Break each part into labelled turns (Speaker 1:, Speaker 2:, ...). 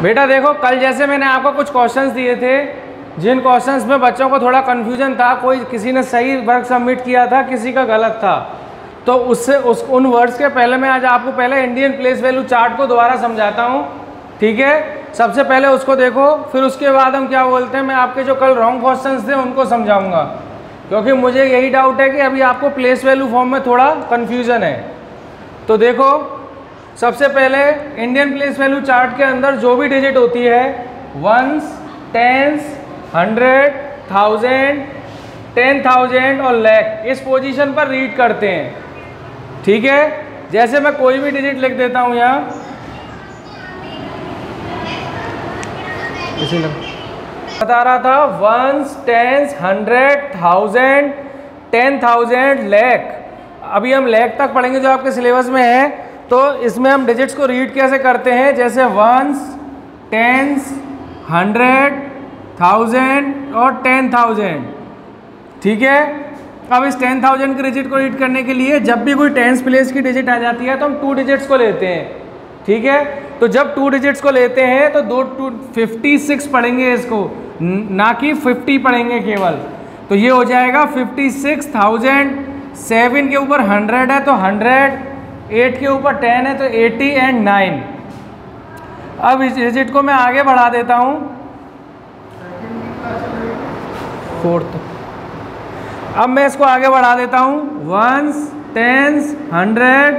Speaker 1: बेटा देखो, कल जैसे मैंने आपको कुछ क्वेश्चंस दिए थे, जिन क्वेश्चंस में बच्चों को थोड़ा कन्फ्यूजन था, किसी ने सही वर्क सबमिट किया था, किसी का गलत था, तो उन वर्ड्स के पहले मैं आज आपको पहले इंडियन प्लेस वैल्यू चार्ट को दोबारा समझाता हूँ। ठीक है, सबसे पहले उसको देखो, फिर उसके बाद हम क्या बोलते हैं, मैं आपके जो कल रॉन्ग क्वेश्चंस थे उनको समझाऊंगा, क्योंकि मुझे यही डाउट है कि अभी आपको प्लेस वैल्यू फॉर्म में थोड़ा कन्फ्यूजन है। तो देखो, सबसे पहले इंडियन प्लेस वैल्यू चार्ट के अंदर जो भी डिजिट होती है, वंस, टेंस, 100, 1000, 10,000 और लैख, इस पोजीशन पर रीड करते हैं। ठीक है, जैसे मैं कोई भी डिजिट लिख देता हूं यहाँ, बता रहा था वंस, टेंस, 100, 1000, 10,000, लैख। अभी हम लैख तक पढ़ेंगे जो आपके सिलेबस में है। तो इसमें हम डिजिट्स को रीड कैसे करते हैं, जैसे वंस, टेंस, 100, 1000 और 10,000। ठीक है, अब इस 10,000 के डिजिट को रीड करने के लिए जब भी कोई टेंस प्लेस की डिजिट आ जाती है तो हम 2 डिजिट्स को लेते हैं। ठीक है, तो जब 2 डिजिट्स को लेते हैं तो 56 पढ़ेंगे इसको, ना कि 50 पढ़ेंगे केवल। तो ये हो जाएगा 56,000। 7 के ऊपर 100 है तो 100, 8 के ऊपर 10 है तो 80 एंड 9। अब इस डिजिट को मैं आगे बढ़ा देता हूँ 4th। अब मैं इसको आगे बढ़ा देता हूँ वंस, टेंस, 100,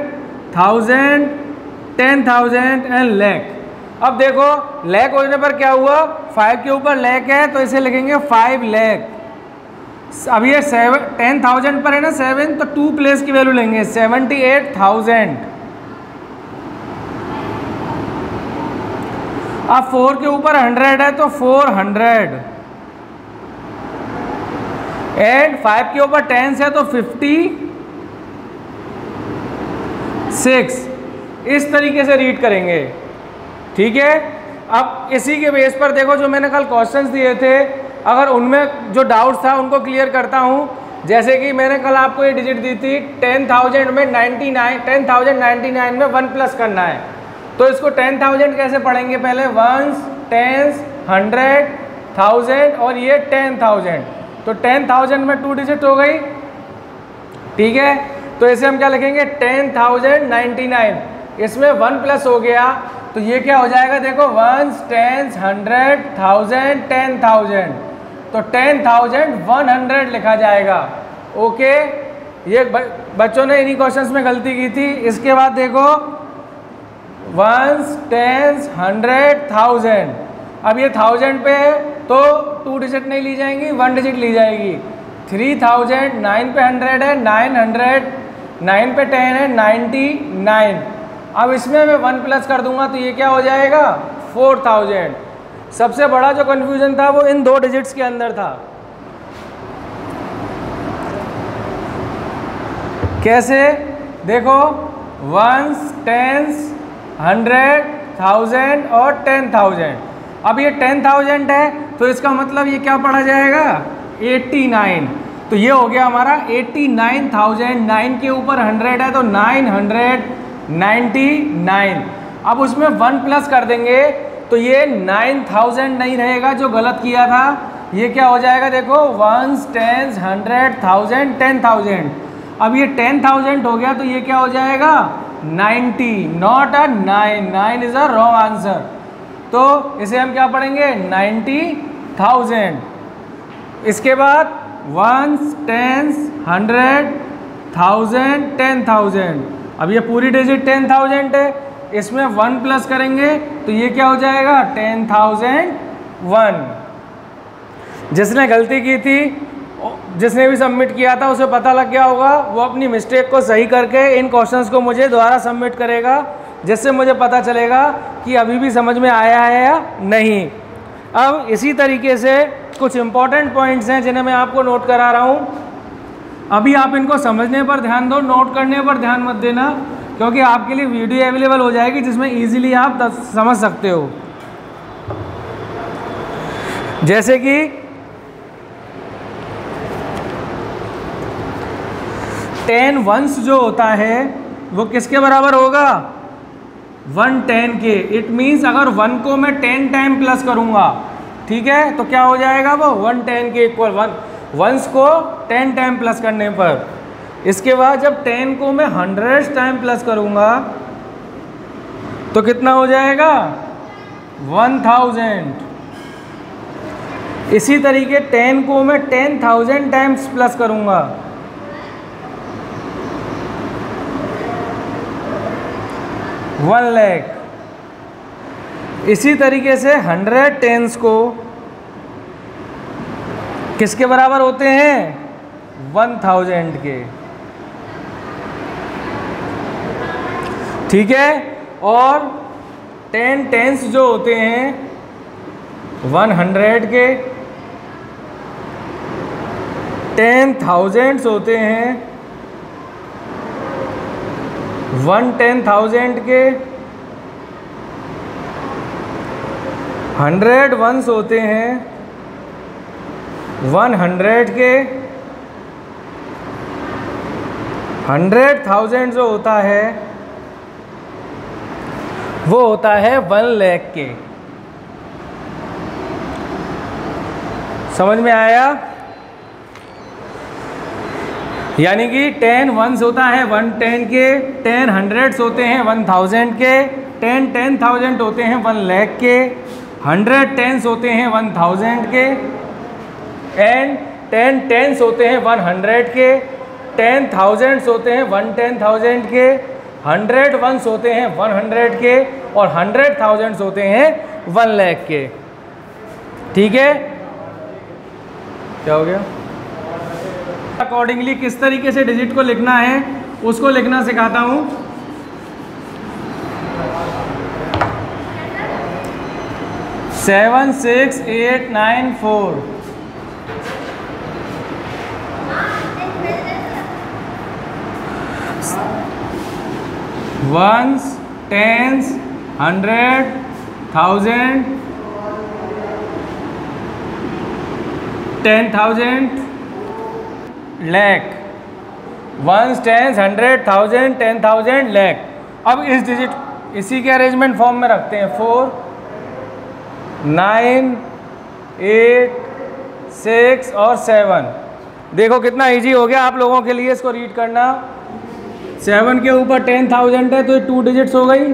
Speaker 1: 1000, 10,000 एंड लैख। अब देखो, लैख होने पर क्या हुआ, 5 के ऊपर लैख है तो इसे लिखेंगे 5 लैख। अब ये 10,000 पर है ना 7, तो 2 प्लेस की वैल्यू लेंगे, 78,000। अब 4 के ऊपर 100 है तो 400 एंड 5 के ऊपर 10 है तो 56। इस तरीके से रीड करेंगे। ठीक है, अब इसी के बेस पर देखो, जो मैंने कल क्वेश्चंस दिए थे, अगर उनमें जो डाउट्स था उनको क्लियर करता हूँ। जैसे कि मैंने कल आपको ये डिजिट दी थी 10,000 में 99, 10,099 में 1 प्लस करना है, तो इसको 10,000 कैसे पढ़ेंगे, पहले वंस, टेंस, 100, 1000 और ये 10,000। तो 10,000 में 2 डिजिट हो गई। ठीक है, तो इसे हम क्या लिखेंगे, 10,099। इसमें 1 प्लस हो गया तो ये क्या हो जाएगा, देखो वंस, टेंस, 100, 1000, 10,000, तो 10,100 लिखा जाएगा। ओके, ये बच्चों ने इन्हीं क्वेश्चंस में गलती की थी। इसके बाद देखो वंस, टेंस, 100, 1000। अब ये 1000 पे तो 2 डिजिट नहीं ली जाएंगी, 1 डिजिट ली जाएगी। 3000, 9 पे 100 है, 900, 9 पे 10 है, 99। अब इसमें मैं 1 प्लस कर दूंगा तो ये क्या हो जाएगा, 4000। सबसे बड़ा जो कंफ्यूजन था वो इन 2 डिजिट्स के अंदर था। कैसे, देखो वंस, टेंस, 100, 1000 और 10,000। अब ये 10,000 है तो इसका मतलब ये क्या पढ़ा जाएगा, 89। तो ये हो गया हमारा 89,000। 9 के ऊपर 100 है तो 999। अब उसमें 1 प्लस कर देंगे तो ये 9,000 नहीं रहेगा जो गलत किया था, ये क्या हो जाएगा, देखो वंस, टेंस, 100, 1000, 10,000। अब ये 10,000 हो गया तो ये क्या हो जाएगा, 90, not a 9। 9 is a wrong answer. तो इसे हम क्या पढ़ेंगे, 90,000। इसके बाद वंस, टेंस, 100, 1000, 10,000। अब ये पूरी डिजिट 10,000 है, इसमें 1 प्लस करेंगे तो ये क्या हो जाएगा, 10,001। जिसने गलती की थी, जिसने भी सबमिट किया था, उसे पता लग गया होगा, वो अपनी मिस्टेक को सही करके इन क्वेश्चंस को मुझे दोबारा सबमिट करेगा, जिससे मुझे पता चलेगा कि अभी भी समझ में आया है या नहीं। अब इसी तरीके से कुछ इंपॉर्टेंट पॉइंट्स हैं जिन्हें मैं आपको नोट करा रहा हूँ। अभी आप इनको समझने पर ध्यान दो, नोट करने पर ध्यान मत देना, क्योंकि आपके लिए वीडियो अवेलेबल हो जाएगी जिसमें इजीली आप समझ सकते हो। जैसे कि 10 वंस जो होता है वो किसके बराबर होगा, 110 के, इट मीन्स अगर 1 को मैं 10 टाइम प्लस करूँगा, ठीक है, तो क्या हो जाएगा वो 110 के इक्वल, वंस को 10 टाइम प्लस करने पर। इसके बाद जब 10 को मैं 100 टाइम प्लस करूँगा तो कितना हो जाएगा 1000। इसी तरीके 10 को मैं 10,000 टाइम्स प्लस करूँगा 1 लाख। इसी तरीके से 100 टेंस को किसके बराबर होते हैं 1000 के, ठीक है। और 10 टेंस जो होते हैं 100 के, 10,000 होते हैं 110,000 के, 100 वंस होते हैं 100 के, 100,000 जो होता है वो होता है 1 लाख के। समझ में आया? यानी कि 10 वंस होता है 110 के, 10 हंड्रेड्स होते हैं 1000 के, 10 10,000 होते हैं 1 लाख के, 100 टेंस होते हैं 1000 के, एंड 10 टेंस होते हैं 100 के, 10,000 होते हैं 110,000 के, 100 वंस होते हैं 100 के, और 100,000 होते हैं 1 लाख के। ठीक है, क्या हो गया? अकॉर्डिंगली किस तरीके से डिजिट को लिखना है उसको लिखना सिखाता हूं। Seven 6 8 9 4। Ones, tens, 100, 1000, 10,000, lakh. Ones, tens, 100, 1000, 10,000, lakh. अब इस डिजिट इसी के अरेंजमेंट फॉर्म में रखते हैं। 4 9 8 6 और 7। देखो कितना इजी हो गया आप लोगों के लिए इसको रीड करना। 7 के ऊपर 10,000 है तो ये 2 डिजिट्स हो गई,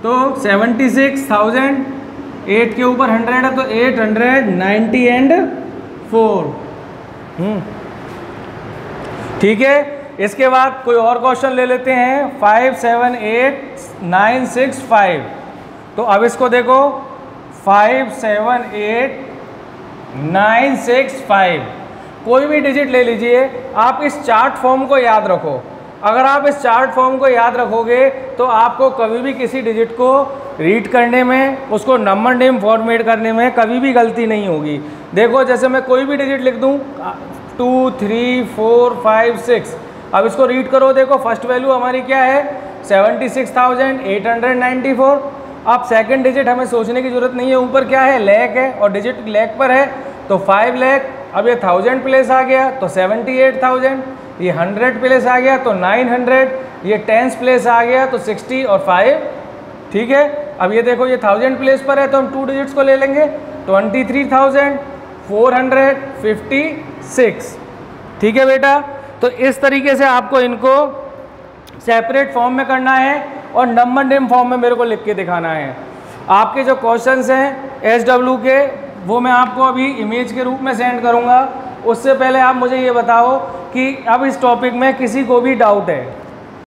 Speaker 1: तो 76,000। 8 के ऊपर 100 है तो 890 एंड 4। ठीक है, इसके बाद कोई और क्वेश्चन ले लेते हैं। 5 7 8 9 6 5। तो अब इसको देखो 5 7 8 9 6 5। कोई भी डिजिट ले लीजिए, आप इस चार्ट फॉर्म को याद रखो। अगर आप इस चार्ट फॉर्म को याद रखोगे तो आपको कभी भी किसी डिजिट को रीड करने में, उसको नंबर नेम फॉर्मेट करने में कभी भी गलती नहीं होगी। देखो जैसे मैं कोई भी डिजिट लिख दूं 2 3 4 5 6। अब इसको रीड करो, देखो फर्स्ट वैल्यू हमारी क्या है 76,894। अब सेकंड डिजिट हमें सोचने की जरूरत नहीं है, ऊपर क्या है लाख है और डिजिट लाख पर है तो 5 लाख। अब ये 1000 प्लेस आ गया तो 78,000, ये 100 प्लेस आ गया तो 900, ये 10 प्लेस आ गया तो 60 और 5। ठीक है, अब ये देखो ये 1000 प्लेस पर है तो हम 2 डिजिट्स को ले लेंगे 23,456। ठीक है बेटा, तो इस तरीके से आपको इनको सेपरेट फॉर्म में करना है और नंबर नेम फॉर्म में मेरे को लिख के दिखाना है। आपके जो क्वेश्चंस हैं SW के वो मैं आपको अभी इमेज के रूप में सेंड करूंगा। उससे पहले आप मुझे ये बताओ कि अब इस टॉपिक में किसी को भी डाउट है?